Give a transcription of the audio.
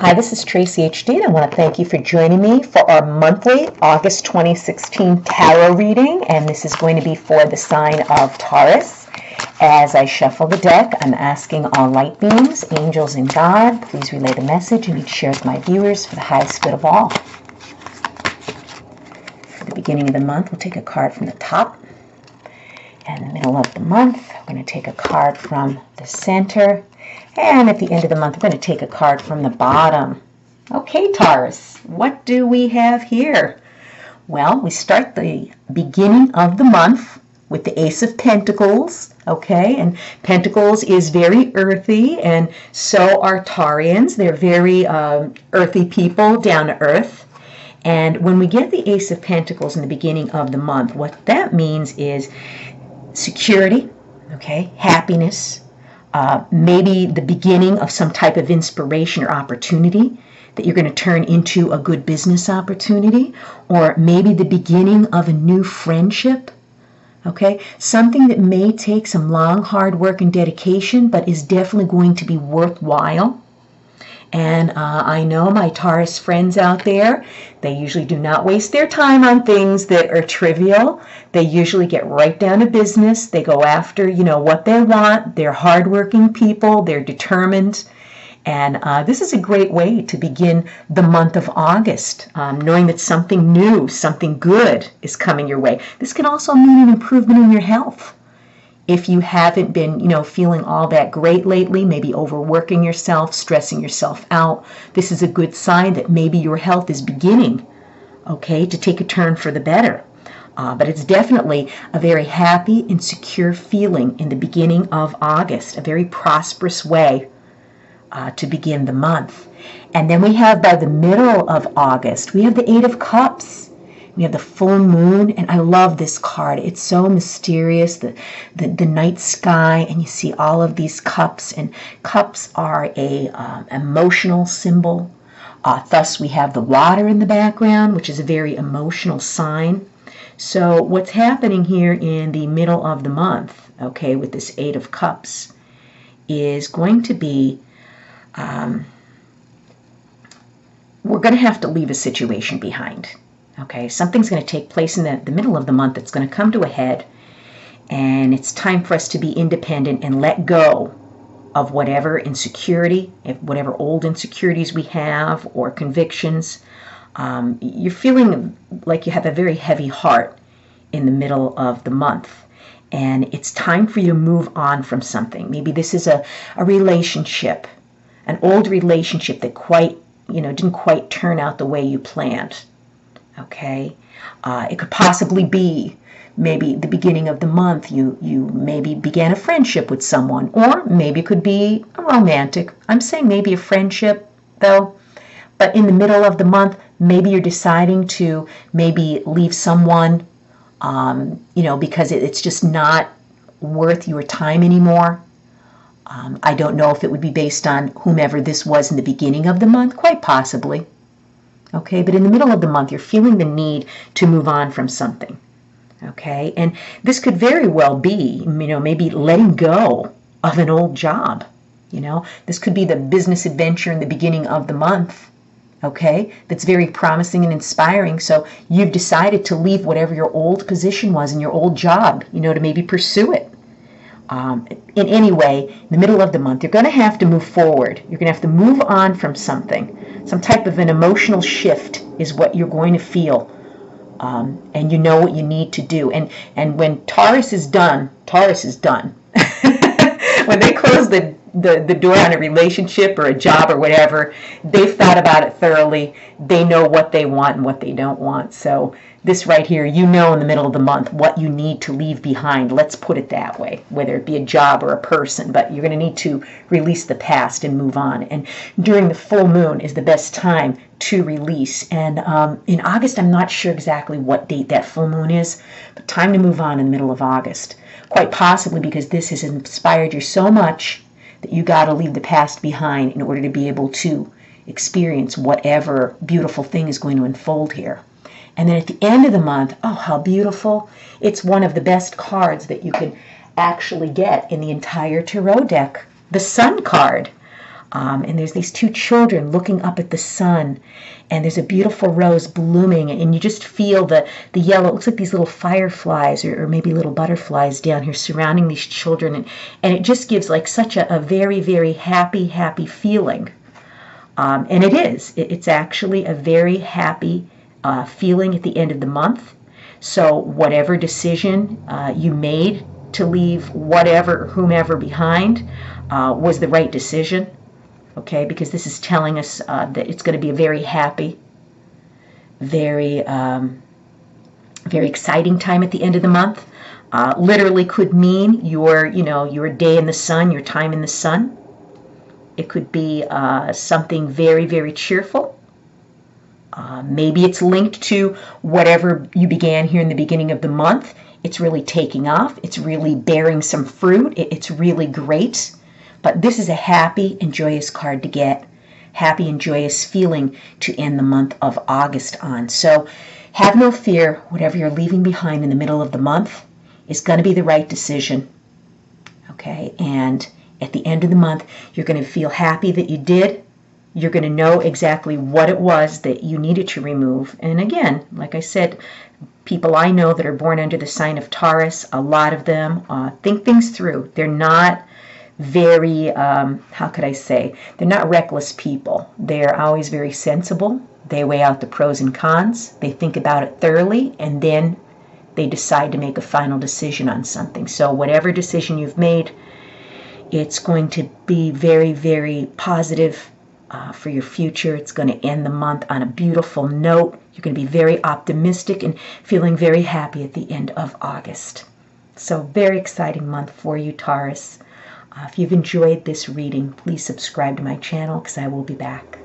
Hi, this is Tracy HD, and I want to thank you for joining me for our monthly August 2016 tarot reading, and this is going to be for the sign of Taurus. As I shuffle the deck, I'm asking all light beings, angels, and God, please relay the message and each share with my viewers for the highest good of all. For the beginning of the month, we'll take a card from the top. And the middle of the month, we're going to take a card from the center. And at the end of the month, we're going to take a card from the bottom. Okay, Taurus, what do we have here? Well, we start the beginning of the month with the Ace of Pentacles, okay? And Pentacles is very earthy, and so are Taurians. They're very earthy people, down to earth. And when we get the Ace of Pentacles in the beginning of the month, what that means is security, okay, happiness, maybe the beginning of some type of inspiration or opportunity that you're going to turn into a good business opportunity, or maybe the beginning of a new friendship, okay, something that may take some long, hard work and dedication, but is definitely going to be worthwhile. And I know my Taurus friends out there, they usually do not waste their time on things that are trivial. They usually get right down to business. They go after, what they want. They're hardworking people. They're determined. And this is a great way to begin the month of August, knowing that something new, something good is coming your way. This can also mean an improvement in your health. If you haven't been, feeling all that great lately, maybe overworking yourself, stressing yourself out, this is a good sign that maybe your health is beginning, okay, to take a turn for the better. But it's definitely a very happy and secure feeling in the beginning of August, a very prosperous way to begin the month. And then we have by the middle of August, we have the Eight of Cups. We have the full moon, and I love this card. It's so mysterious, the night sky, and you see all of these cups, and cups are a emotional symbol. Thus, we have the water in the background, which is a very emotional sign. So what's happening here in the middle of the month, okay, with this Eight of Cups, is going to be, we're going to have to leave a situation behind. Okay, something's going to take place in the middle of the month that's going to come to a head, and it's time for us to be independent and let go of whatever insecurity, whatever old insecurities we have or convictions. You're feeling like you have a very heavy heart in the middle of the month, and it's time for you to move on from something. Maybe this is a relationship, an old relationship that didn't quite turn out the way you planned. Okay, it could possibly be maybe the beginning of the month you maybe began a friendship with someone, or maybe it could be a romantic. I'm saying maybe a friendship though, but in the middle of the month, maybe you're deciding to maybe leave someone, because it's just not worth your time anymore. I don't know if it would be based on whomever this was in the beginning of the month, quite possibly. Okay, but in the middle of the month, you're feeling the need to move on from something. Okay, and this could very well be, maybe letting go of an old job. This could be the business adventure in the beginning of the month. Okay, that's very promising and inspiring. So you've decided to leave whatever your old position was in your old job, to maybe pursue it. In any way, in the middle of the month, you're going to have to move forward. You're going to have to move on from something. Some type of an emotional shift is what you're going to feel. And you know what you need to do. And when Taurus is done, Taurus is done. When they close the door on a relationship or a job or whatever, they've thought about it thoroughly. They know what they want and what they don't want. So this right here, in the middle of the month what you need to leave behind. Let's put it that way, whether it be a job or a person. But you're going to need to release the past and move on. And during the full moon is the best time to release. And in August, I'm not sure exactly what date that full moon is, but time to move on in the middle of August. Quite possibly because this has inspired you so much that you got to leave the past behind in order to be able to experience whatever beautiful thing is going to unfold here. And then at the end of the month, oh, how beautiful. It's one of the best cards that you can actually get in the entire tarot deck, the Sun card. And there's these two children looking up at the sun, and there's a beautiful rose blooming, and you just feel the yellow. It looks like these little fireflies or maybe little butterflies down here surrounding these children, and it just gives like such a very, very happy feeling. And it is. It's actually a very happy feeling at the end of the month. So whatever decision you made to leave whatever, whomever behind was the right decision. Okay, because this is telling us that it's going to be a very happy, very, very exciting time at the end of the month. Literally could mean your day in the sun, your time in the sun. It could be something very, very cheerful. Maybe it's linked to whatever you began here in the beginning of the month. It's really taking off. It's really bearing some fruit. It's really great. But this is a happy and joyous card to get. Happy and joyous feeling to end the month of August on. So have no fear. Whatever you're leaving behind in the middle of the month is going to be the right decision. Okay? And at the end of the month, you're going to feel happy that you did. You're going to know exactly what it was that you needed to remove. And again, like I said, people I know that are born under the sign of Taurus, a lot of them think things through. They're not very, how could I say, they're not reckless people. They're always very sensible. They weigh out the pros and cons. They think about it thoroughly, and then they decide to make a final decision on something. So whatever decision you've made, it's going to be very, very positive for your future. It's going to end the month on a beautiful note. You're going to be very optimistic and feeling very happy at the end of August. So very exciting month for you, Taurus. If you've enjoyed this reading, please subscribe to my channel because I will be back.